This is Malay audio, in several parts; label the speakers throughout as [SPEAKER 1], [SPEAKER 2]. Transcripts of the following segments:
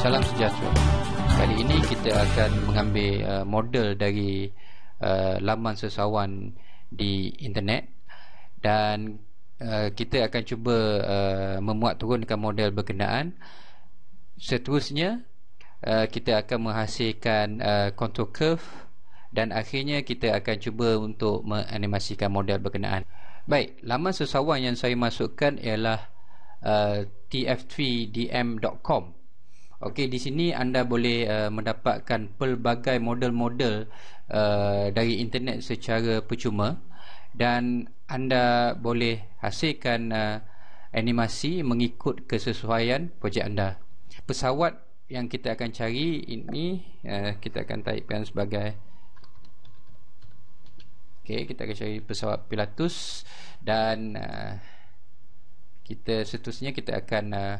[SPEAKER 1] Salam sejahtera. Kali ini kita akan mengambil model dari laman sesawan di internet dan kita akan cuba memuat turunkan model berkenaan. Seterusnya kita akan menghasilkan contour curve dan akhirnya kita akan cuba untuk menganimasikan model berkenaan. Baik, laman sesawan yang saya masukkan ialah tf3dm.com. Okey, di sini anda boleh mendapatkan pelbagai model-model dari internet secara percuma dan anda boleh hasilkan animasi mengikut kesesuaian projek anda. Pesawat yang kita akan cari ini kita akan typekan sebagai kita akan cari pesawat Pilatus dan seterusnya kita akan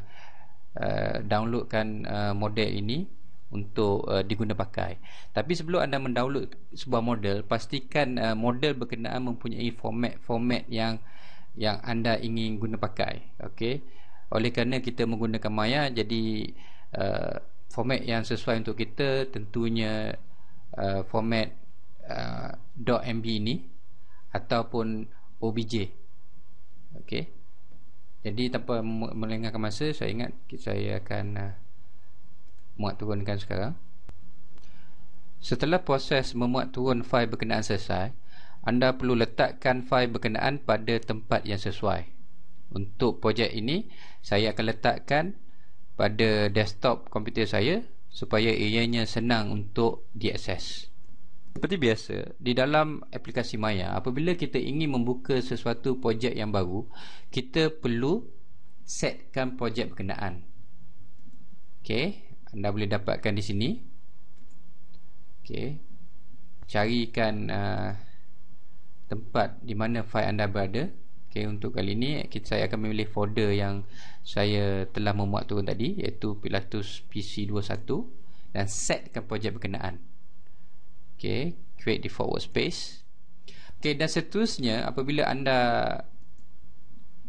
[SPEAKER 1] downloadkan model ini untuk diguna pakai. Tapi sebelum anda mendownload sebuah model, pastikan model berkenaan mempunyai format yang anda ingin guna pakai. Okey. Oleh kerana kita menggunakan Maya, jadi format yang sesuai untuk kita tentunya format .mb ini ataupun OBJ. Okey. Jadi tanpa melengahkan masa, saya akan muat turunkan sekarang. Setelah proses memuat turun fail berkenaan selesai, anda perlu letakkan fail berkenaan pada tempat yang sesuai. Untuk projek ini, saya akan letakkan pada desktop komputer saya supaya ianya senang untuk diakses. Seperti biasa, di dalam aplikasi Maya, apabila kita ingin membuka sesuatu projek yang baru, kita perlu setkan projek berkenaan. Okey, anda boleh dapatkan di sini. Okey, carikan tempat di mana fail anda berada. Okey, untuk kali ini saya akan memilih folder yang saya telah memuat turun tadi, iaitu Pilatus PC21, dan setkan projek berkenaan. Okay, create default workspace. Okay, dan seterusnya apabila anda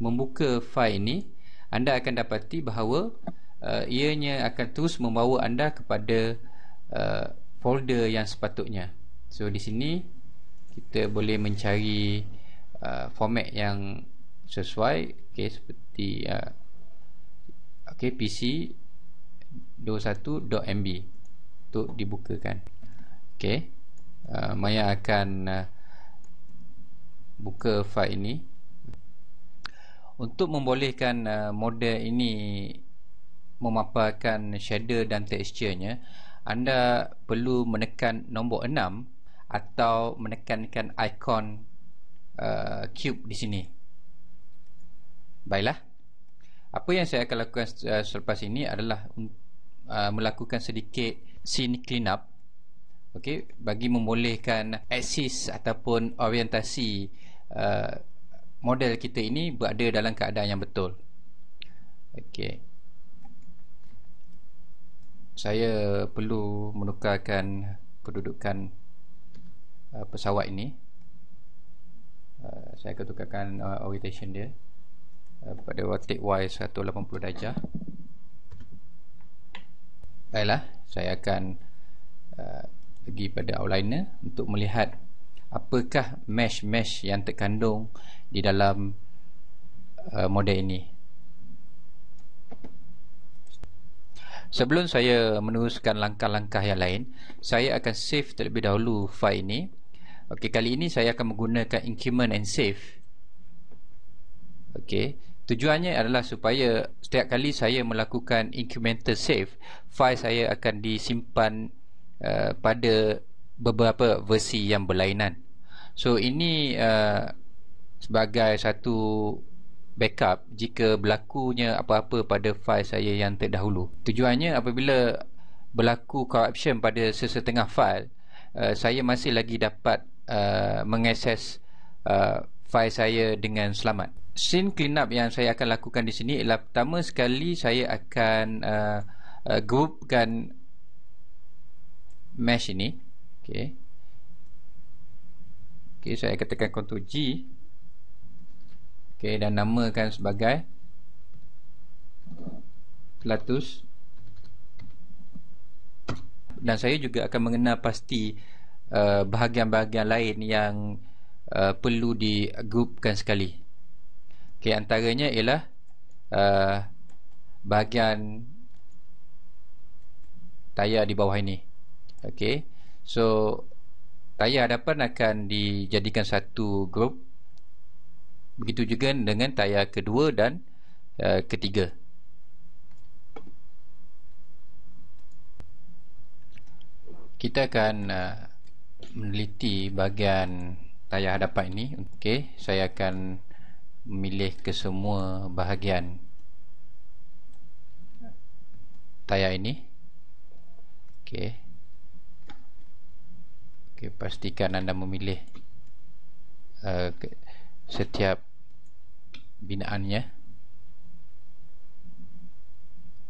[SPEAKER 1] membuka fail ini, anda akan dapati bahawa ianya akan terus membawa anda kepada folder yang sepatutnya. So di sini kita boleh mencari format yang sesuai. Okay, seperti pc21.mb untuk dibukakan. Okay, Maya akan buka fail ini. Untuk membolehkan model ini memaparkan shader dan texture-nya, anda perlu menekan nombor 6 atau menekankan ikon cube di sini. Baiklah, apa yang saya akan lakukan selepas ini adalah melakukan sedikit scene cleanup. Okey, bagi membolehkan aksis ataupun orientasi model kita ini berada dalam keadaan yang betul. Okey, saya perlu menukarkan kedudukan pesawat ini. Saya akan tukarkan orientation dia pada rotate Y 180 darjah. Baiklah, saya akan pergi pada outliner untuk melihat apakah mesh yang terkandung di dalam model ini. Sebelum saya meneruskan langkah-langkah yang lain, saya akan save terlebih dahulu fail ini. Okey, kali ini saya akan menggunakan increment and save. Okey, tujuannya adalah supaya setiap kali saya melakukan incremental save, fail saya akan disimpan pada beberapa versi yang berlainan. So ini sebagai satu backup jika berlakunya apa-apa pada fail saya yang terdahulu. Tujuannya apabila berlaku corruption pada sesetengah fail, saya masih lagi dapat mengakses fail saya dengan selamat. Scene cleanup yang saya akan lakukan di sini ialah, pertama sekali saya akan groupkan mesh ini. Okey, saya akan tekan Ctrl G. Okey, dan namakan sebagai Pilatus dan saya juga akan mengenal pasti bahagian-bahagian lain yang perlu digrupkan sekali. Okey, antaranya ialah bahagian tayar di bawah ini. Okey, so tayar hadapan akan dijadikan satu grup. Begitu juga dengan tayar kedua dan ketiga. Kita akan meneliti bahagian tayar hadapan ini. Okey, saya akan memilih kesemua bahagian tayar ini. Okey. Okey, pastikan anda memilih setiap binaannya.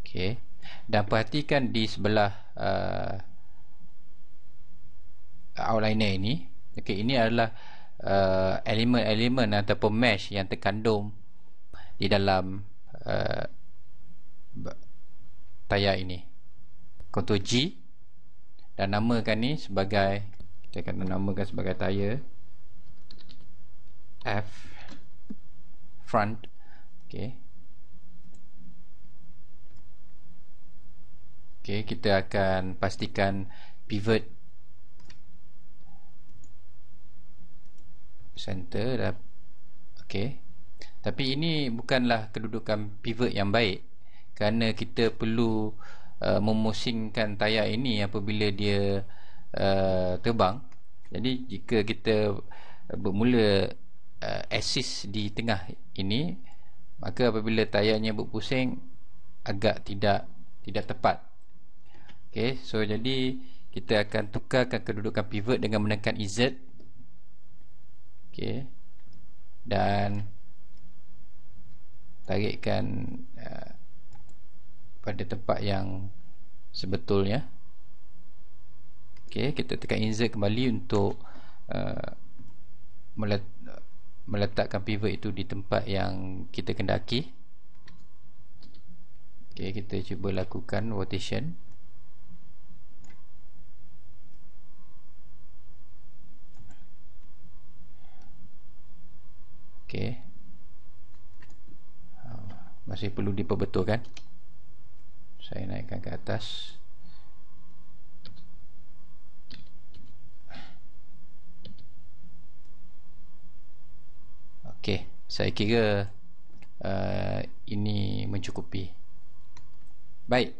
[SPEAKER 1] Okey. Dan perhatikan di sebelah outliner ini. Okey, ini adalah elemen-elemen ataupun mesh yang terkandung di dalam tayar ini. Contoh G, dan namakan ni sebagai, kita akan namakan sebagai tayar F front. Okey. Okey, kita akan pastikan pivot center dah. Okey. Tapi ini bukanlah kedudukan pivot yang baik, kerana kita perlu memusingkan tayar ini apabila dia terbang. Jadi jika kita bermula axis di tengah ini, maka apabila tayarnya berpusing agak tidak tepat. Okey, so jadi kita akan tukarkan kedudukan pivot dengan menekan EZ. Okey, dan tarikkan pada tempat yang sebetulnya. Okey, kita tekan insert kembali untuk meletakkan pivot itu di tempat yang kita kendaki. Okey, kita cuba lakukan rotation. Okey, masih perlu diperbetulkan. Saya naikkan ke atas. Okey, saya kira ini mencukupi. Baik.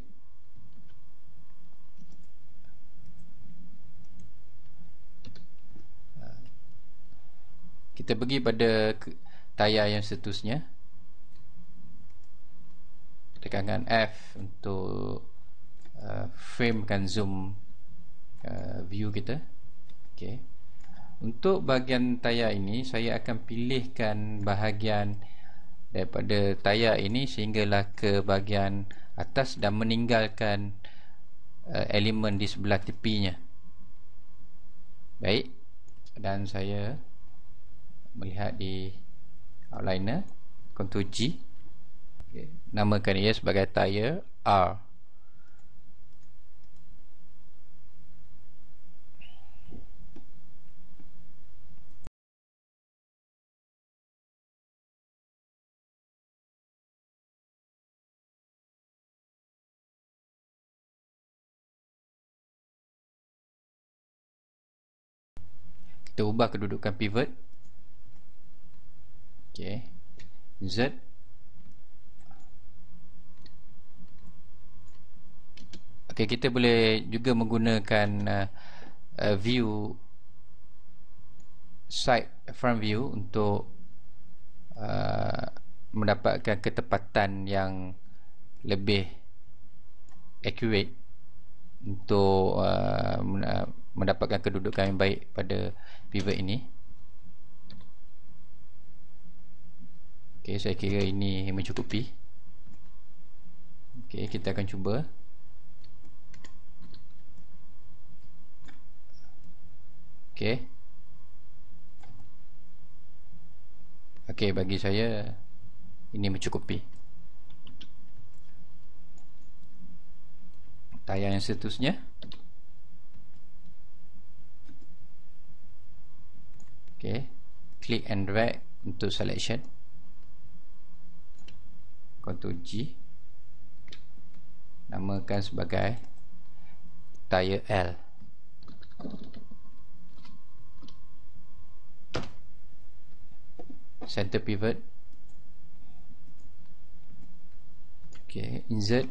[SPEAKER 1] Kita pergi pada tayar yang seterusnya. Tekankan F untuk framekan zoom view kita. Okey. Untuk bahagian tayar ini, saya akan pilihkan bahagian daripada tayar ini sehinggalah ke bahagian atas dan meninggalkan elemen di sebelah tepinya. Baik. Dan saya melihat di outliner, contoh G. Okay. Namakan ia sebagai tayar R. Kita ubah kedudukan pivot. Okey, Z. Okey, kita boleh juga menggunakan view side front view untuk mendapatkan ketepatan yang lebih accurate untuk mendapatkan kedudukan yang baik pada pivot ini. Okey, saya kira ini mencukupi. Okey, kita akan cuba. Okey. Okey, bagi saya ini mencukupi. Tayar yang seterusnya. click and drag untuk selection, Ctrl G, namakan sebagai tire L. Center pivot. Okay, insert.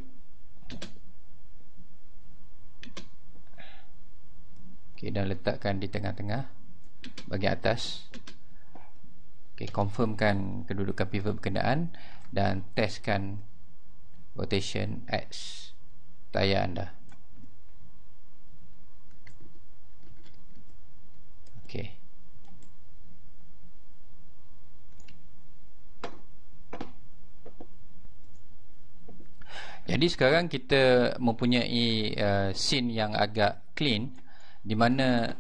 [SPEAKER 1] Okay, dan letakkan di tengah-tengah bahagian atas. Okay, confirmkan kedudukan pivot berkenaan dan testkan rotation X tayar anda. Okay. Jadi sekarang kita mempunyai scene yang agak clean, di mana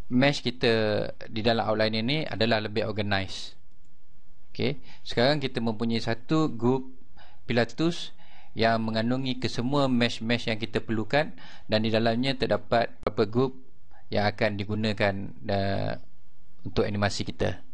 [SPEAKER 1] mesh kita di dalam outline ini adalah lebih organized. Okay. Sekarang kita mempunyai satu group Pilatus yang mengandungi kesemua mesh-mesh yang kita perlukan, dan di dalamnya terdapat beberapa group yang akan digunakan untuk animasi kita.